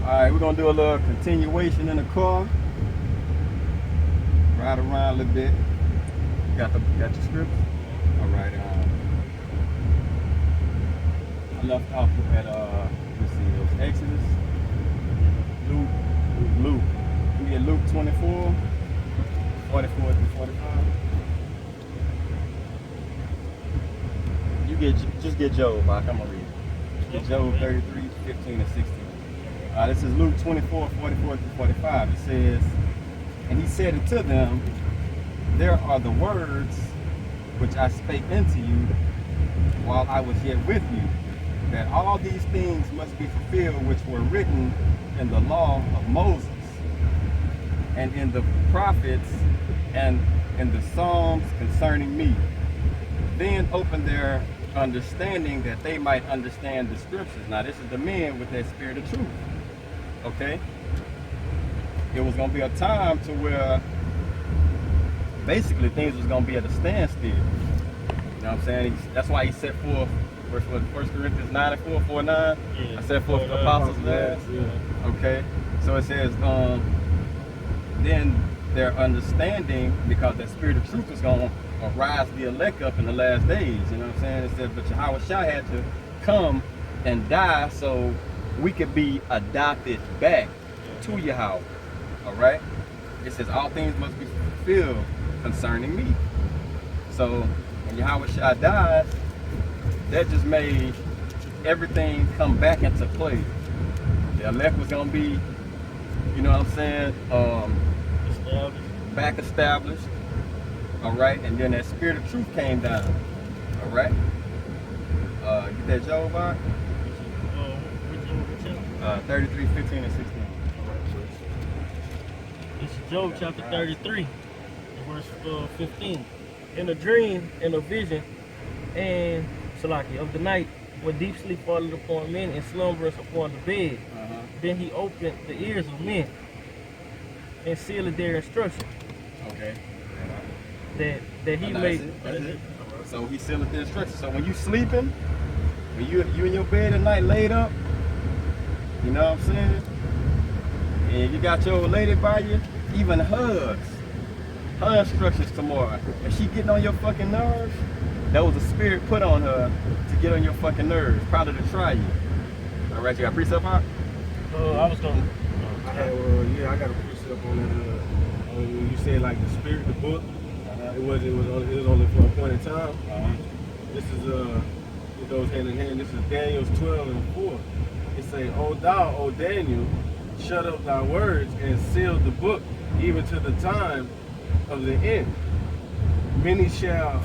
Alright, we're gonna do a little continuation in the car. Ride around a little bit. Got your script? Alright, I left off at let's see, it was Exodus, Luke. We get Luke 24, 44 through 45. Just get Job, I'm gonna read it. Get Job 33, 15 and 16. This is Luke 24, 44 through 45. It says, and he said unto them, there are the words which I spake unto you while I was yet with you, that all these things must be fulfilled which were written in the law of Moses, and in the prophets, and in the Psalms concerning me. Then open their understanding that they might understand the scriptures. Now this is the men with that spirit of truth. Okay? It was going to be a time to where basically things was going to be at a standstill. You know what I'm saying? That's why he set forth, 1 Corinthians 9 and 4, 4 9. Yeah. I set forth the apostles' last. Yeah. Okay? So it says, then their understanding, because that spirit of truth is going to rise the elect up in the last days. You know what I'm saying? It says, but YAHAWASHI had to come and die so we could be adopted back to Yahweh. Alright? It says all things must be fulfilled concerning me. So when YAHAWASHI died, that just made everything come back into play. The elect was gonna be, you know what I'm saying, back established. Alright, and then that spirit of truth came down. Alright? Get that Job out? 33, 15, and 16. This is Job chapter 33, verse 15. In a dream, in a vision, and Salaki, of the night, when deep sleep falleth upon men and slumbereth upon the bed, then he opened the ears of men and sealed their instruction. Okay. That he made. That's it. So he sealed the instruction. So when you sleeping, when you in your bed at night laid up, you know what I'm saying? And you got your old lady by you, even hugs. Her instructions tomorrow. If she getting on your fucking nerves, that was a spirit put on her to get on your fucking nerves, probably to try you. Alright, you got precept out? I was gonna. I got a precept on that. When you said like the spirit, the book, it was only for a point in time. This is it goes hand in hand. This is Daniel's 12 and 4. It say, O thou, O Daniel, shut up thy words and seal the book, even to the time of the end. Many shall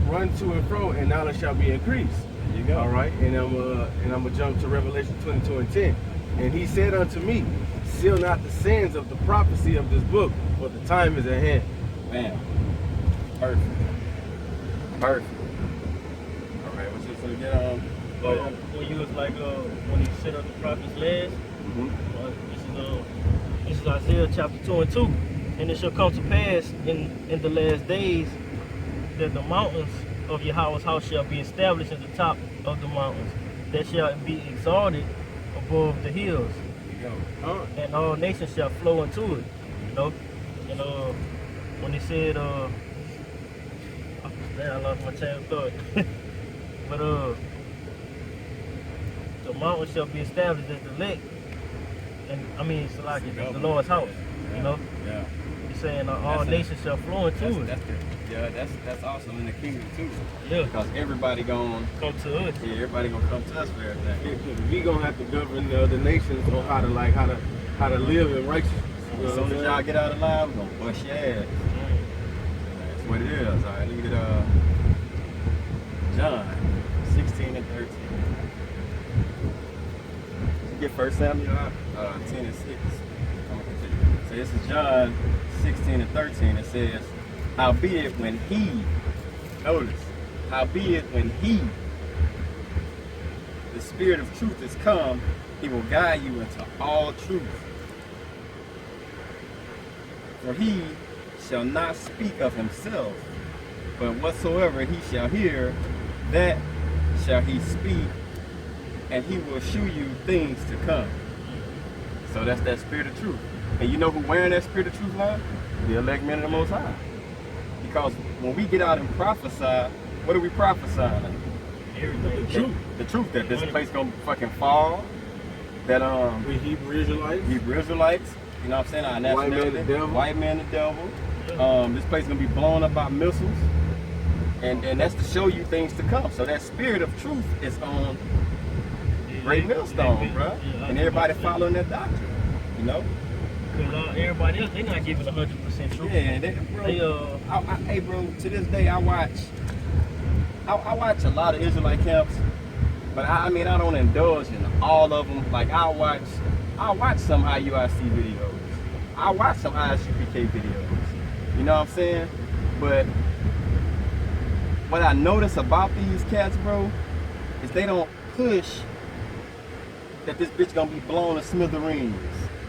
run to and fro, and knowledge shall be increased. There you go. All right, and I'm gonna jump to Revelation 22 and 10. And he said unto me, seal not the sins of the prophecy of this book, for the time is at hand. Man, perfect. Perfect. All right, what's this gonna get on? When you was like when he set up the prophet's last, this is Isaiah chapter 2 and 2. And it shall come to pass in the last days that the mountains of Yahweh's house shall be established at the top of the mountains, that shall be exalted above the hills. And all nations shall flow into it. You know? And when he said I lost my train of thought. But the mountains shall be established as the lake, and I mean it's like the Lord's house. Yeah. You know? Yeah. He's saying all nations shall flow into it. That's awesome in the kingdom too. Yeah. Because everybody gonna come to us. Yeah, everybody gonna come to us for everything. We gonna have to govern the other nations on how to live in righteousness. As soon as y'all get out of line, we're gonna bust your ass. That's what it is. All right, let me get John 16 and 13. Get 1 Samuel 10 and 6. I'm gonna continue. So this is John 16 and 13. It says, howbeit when he, notice, howbeit when he, the spirit of truth is come, he will guide you into all truth. For he shall not speak of himself, but whatsoever he shall hear, that shall he speak, and he will shew you things to come. So that's that spirit of truth. And you know who wearing that spirit of truth now? The elect men of the Most High. Because when we get out and prophesy, what are we prophesying? Everything. The truth. The truth that this place gonna fucking fall. That We Hebrew Israelites. Hebrew Israelites, you know what I'm saying? Our White man nationality, the devil. white man the devil. This place gonna be blown up by missiles. And that's to show you things to come. So that spirit of truth is on Greatmillstone, bro. And everybody following that doctrine, you know? Because everybody else, they not giving 100% truth. Yeah, bro. Hey, bro, to this day, I watch a lot of Israelite camps, but I mean, I don't indulge in all of them. Like, I watch some IUIC videos. I watch some ISUPK videos. You know what I'm saying? But what I notice about these cats, bro, is they don't push that this bitch gonna be blown to smithereens.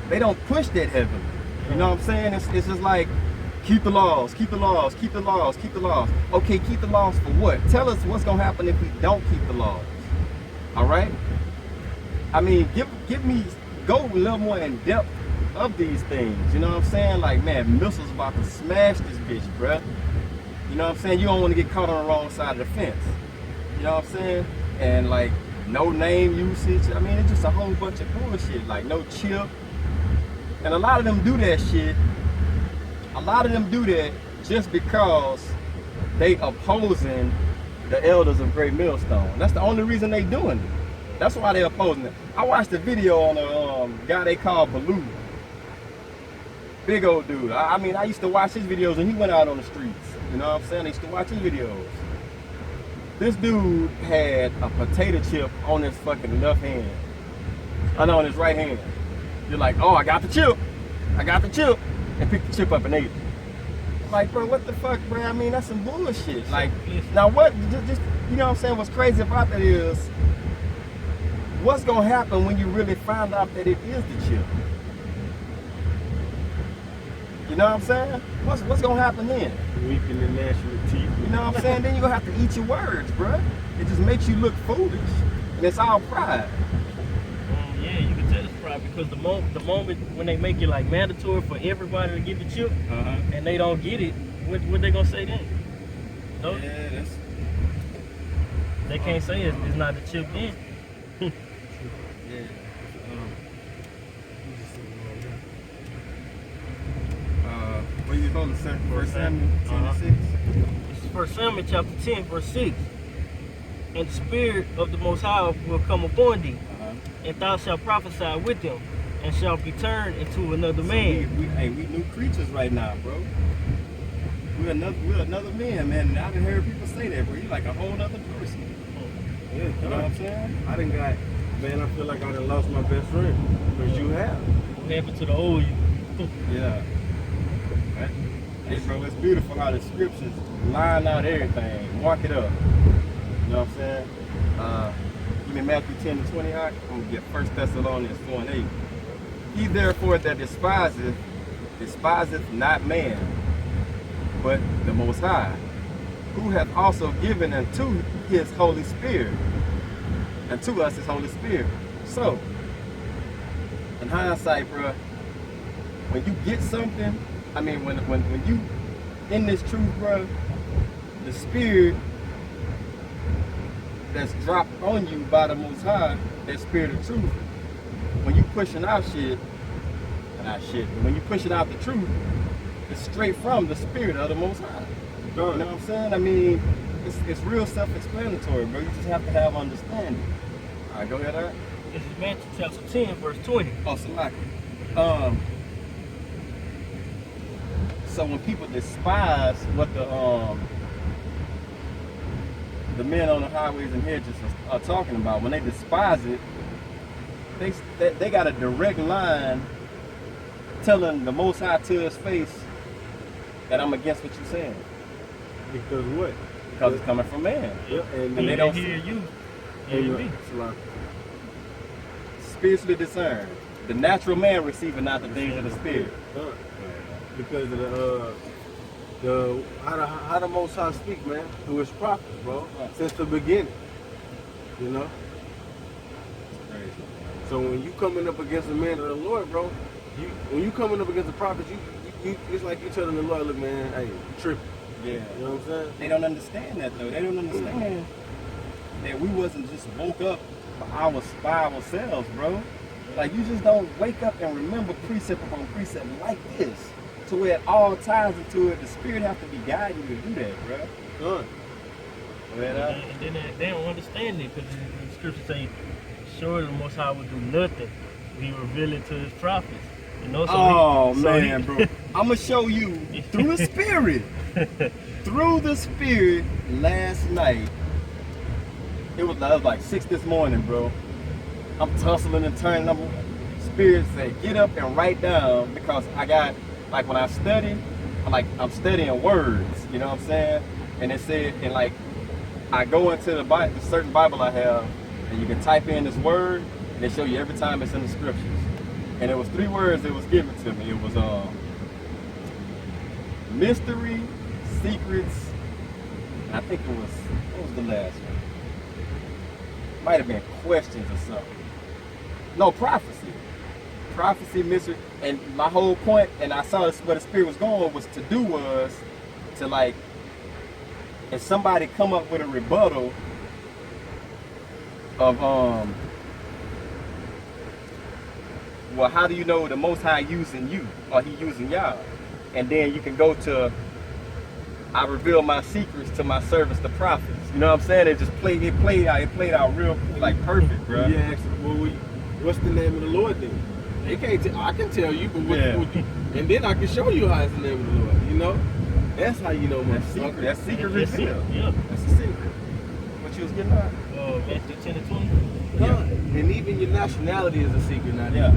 They don't push that heavily. You know what I'm saying? It's just like, keep the laws, keep the laws, keep the laws, keep the laws. Okay, keep the laws for what? Tell us what's gonna happen if we don't keep the laws. All right? I mean, give me, go a little more in depth of these things. You know what I'm saying? Like, man, missiles about to smash this bitch, bruh. You know what I'm saying? You don't want to get caught on the wrong side of the fence. You know what I'm saying? And like, no name usage. I mean, it's just a whole bunch of bullshit. Like, no chip. And a lot of them do that shit. A lot of them do that just because they opposing the elders of Greatmillstone. That's the only reason they doing it. That's why they opposing it. I watched a video on a guy they call Baloo. Big old dude. I mean, I used to watch his videos when he went out on the streets. You know what I'm saying? I used to watch his videos. This dude had a potato chip on his fucking left hand. I know, on his right hand. You're like, oh, I got the chip. I got the chip. And picked the chip up and ate it. Like, bro, what the fuck, bro? I mean, that's some bullshit. Like, now what, just you know what I'm saying? What's crazy about that is, what's gonna happen when you really find out that it is the chip? You know what I'm saying? What's gonna happen then? Weeping and gnashing of teeth. You know what I'm saying? Then you're gonna have to eat your words, bro. It just makes you look foolish. And it's all pride. Yeah, you can tell it's pride because the moment when they make it like mandatory for everybody to get the chip and they don't get it, what they gonna say then? No? Yeah, that's... They can't say it's not the chip then. Yeah. Where you going to 1 Samuel 10:6? This is 1 Samuel chapter 10, verse 6. And the Spirit of the Most High will come upon thee, and thou shalt prophesy with them, and shalt be turned into another man. We new creatures right now, bro. We're another man. I done heard people say that, bro. You like a whole other person. Yeah, You know what I'm saying? I done feel like I done lost my best friend. Because you have. What happened to the old you? Yeah. Hey, bro, it's beautiful how the scriptures line out everything. Walk it up. You know what I'm saying? Give me Matthew 10:20. I'm going to get 1 Thessalonians 4:8. He therefore that despiseth not man, but the Most High, who hath also given unto his Holy Spirit, unto us his Holy Spirit. So, in hindsight, bro, when you get something, I mean, when you in this truth, bro, the Spirit that's dropped on you by the Most High, that Spirit of truth, when you pushing out shit, but when you pushing out the truth, it's straight from the Spirit of the Most High. You know what I'm saying? I mean, it's real self-explanatory, bro. You just have to have understanding. All right, go ahead, Art. This is Matthew chapter 10, verse 20. Oh, Salaki. So when people despise what the men on the highways and hedges are talking about, when they despise it, they got a direct line telling the Most High to his face that I'm against what you're saying. Because what? Because it's coming from man. Yep. And And they don't hear you. Hear me. Spiritually discerned. The natural man receiving not the things of the Spirit. Because of how the Most High speak, man, through his prophets, bro, since the beginning. You know? It's crazy. So when you coming up against a man of the Lord, bro, when you coming up against a prophet, you it's like you telling the Lord, look, man, hey, you tripping. Yeah. You know what I'm saying? They don't understand that though. They don't understand that we wasn't just woke up by ourselves, bro. Like you just don't wake up and remember precept upon precept like this. To where at all times into it, the spirit have to be guiding you to do that, bro. Good. And then they don't understand it because the scripture say, surely the Most High will do nothing. He reveal it to his prophets. You know, so man, bro. I'm gonna show you through the spirit. Through the spirit last night. It was like 6 this morning, bro. I'm tussling and turning. Spirit say, get up and write down because I got, like when I study, I'm studying words, you know what I'm saying? And it said, and like, I go into the certain Bible I have, and you can type in this word, and they show you every time it's in the scriptures. And it was 3 words that was given to me. It was mystery, secrets, and I think it was, what was the last one? Might have been questions or something. No, prophecy. Prophecy, mystery, and my whole point, and I saw where the spirit was going, was to like, if somebody come up with a rebuttal of well, how do you know the Most High using you or he using y'all? And then you can go to, I reveal my secrets to my servants, the prophets. You know what I'm saying? It played out real like perfect, bro. Yeah, well, what's the name of the Lord then? They can't I can tell you, but and then I can show you how it's the name of the Lord. You know, that's how you know my secret. That's secret revealed. Yeah, that's the secret. What you was getting at? Matthew 10 and 20. Yeah, and even your nationality is a secret now. Yeah.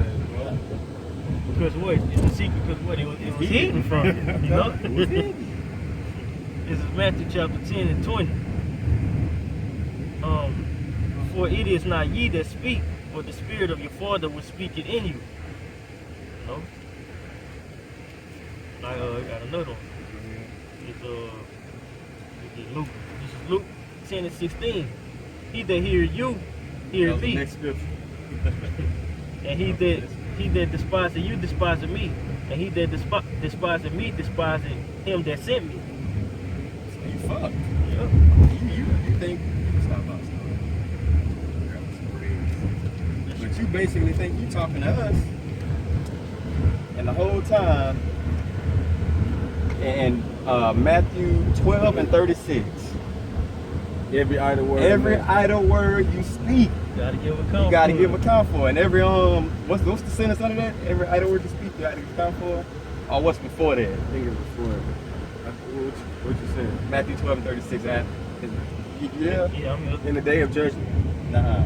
Because what? It's a secret because what? It was hidden from you. You know? It was hidden. This is Matthew chapter 10 and 20. For it is not ye that speak, but the Spirit of your Father will speak it in you. No? I got another one. It's Luke. This is Luke 10 and 16. He that hear you, hear thee. Next scripture. And he that despiseth you, despiseth me. And he that despiseth me, despiseth him that sent me. So you fucked. Yep. You think, stop. But you basically think you talking to us, and the whole time, in Matthew 12 and 36, Every idle word you speak, You gotta give account for it. And every what's the sentence under that? Every idle word you speak, you gotta give account for it. Or what's before that? I think it's before. What you saying? Matthew 12 and 36. Yeah. Yeah, I'm here. In the day of judgment. Nah.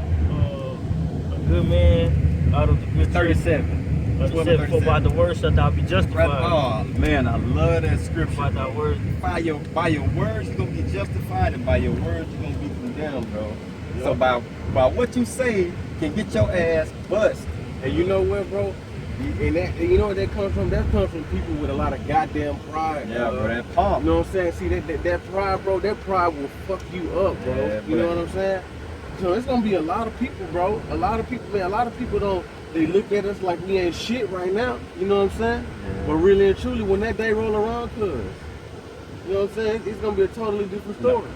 A good man out of the good 37. 37. For by the word shalt thou be justified. Oh man, I love that scripture. By thy word. By your words, you're gonna be justified, and by your words, you're gonna be condemned, bro. Yep. So by what you say can get your ass bust. And you know what, bro? And you know where that comes from? That comes from people with a lot of goddamn pride. Yeah, bro, that pump. You know what I'm saying? See, that pride, bro, that pride will fuck you up, bro. Yeah, you know what I'm saying? So it's gonna be a lot of people, bro. A lot of people don't, they look at us like we ain't shit right now. You know what I'm saying? Yeah. But really and truly, when that day roll around, you know what I'm saying? It's gonna be a totally different story.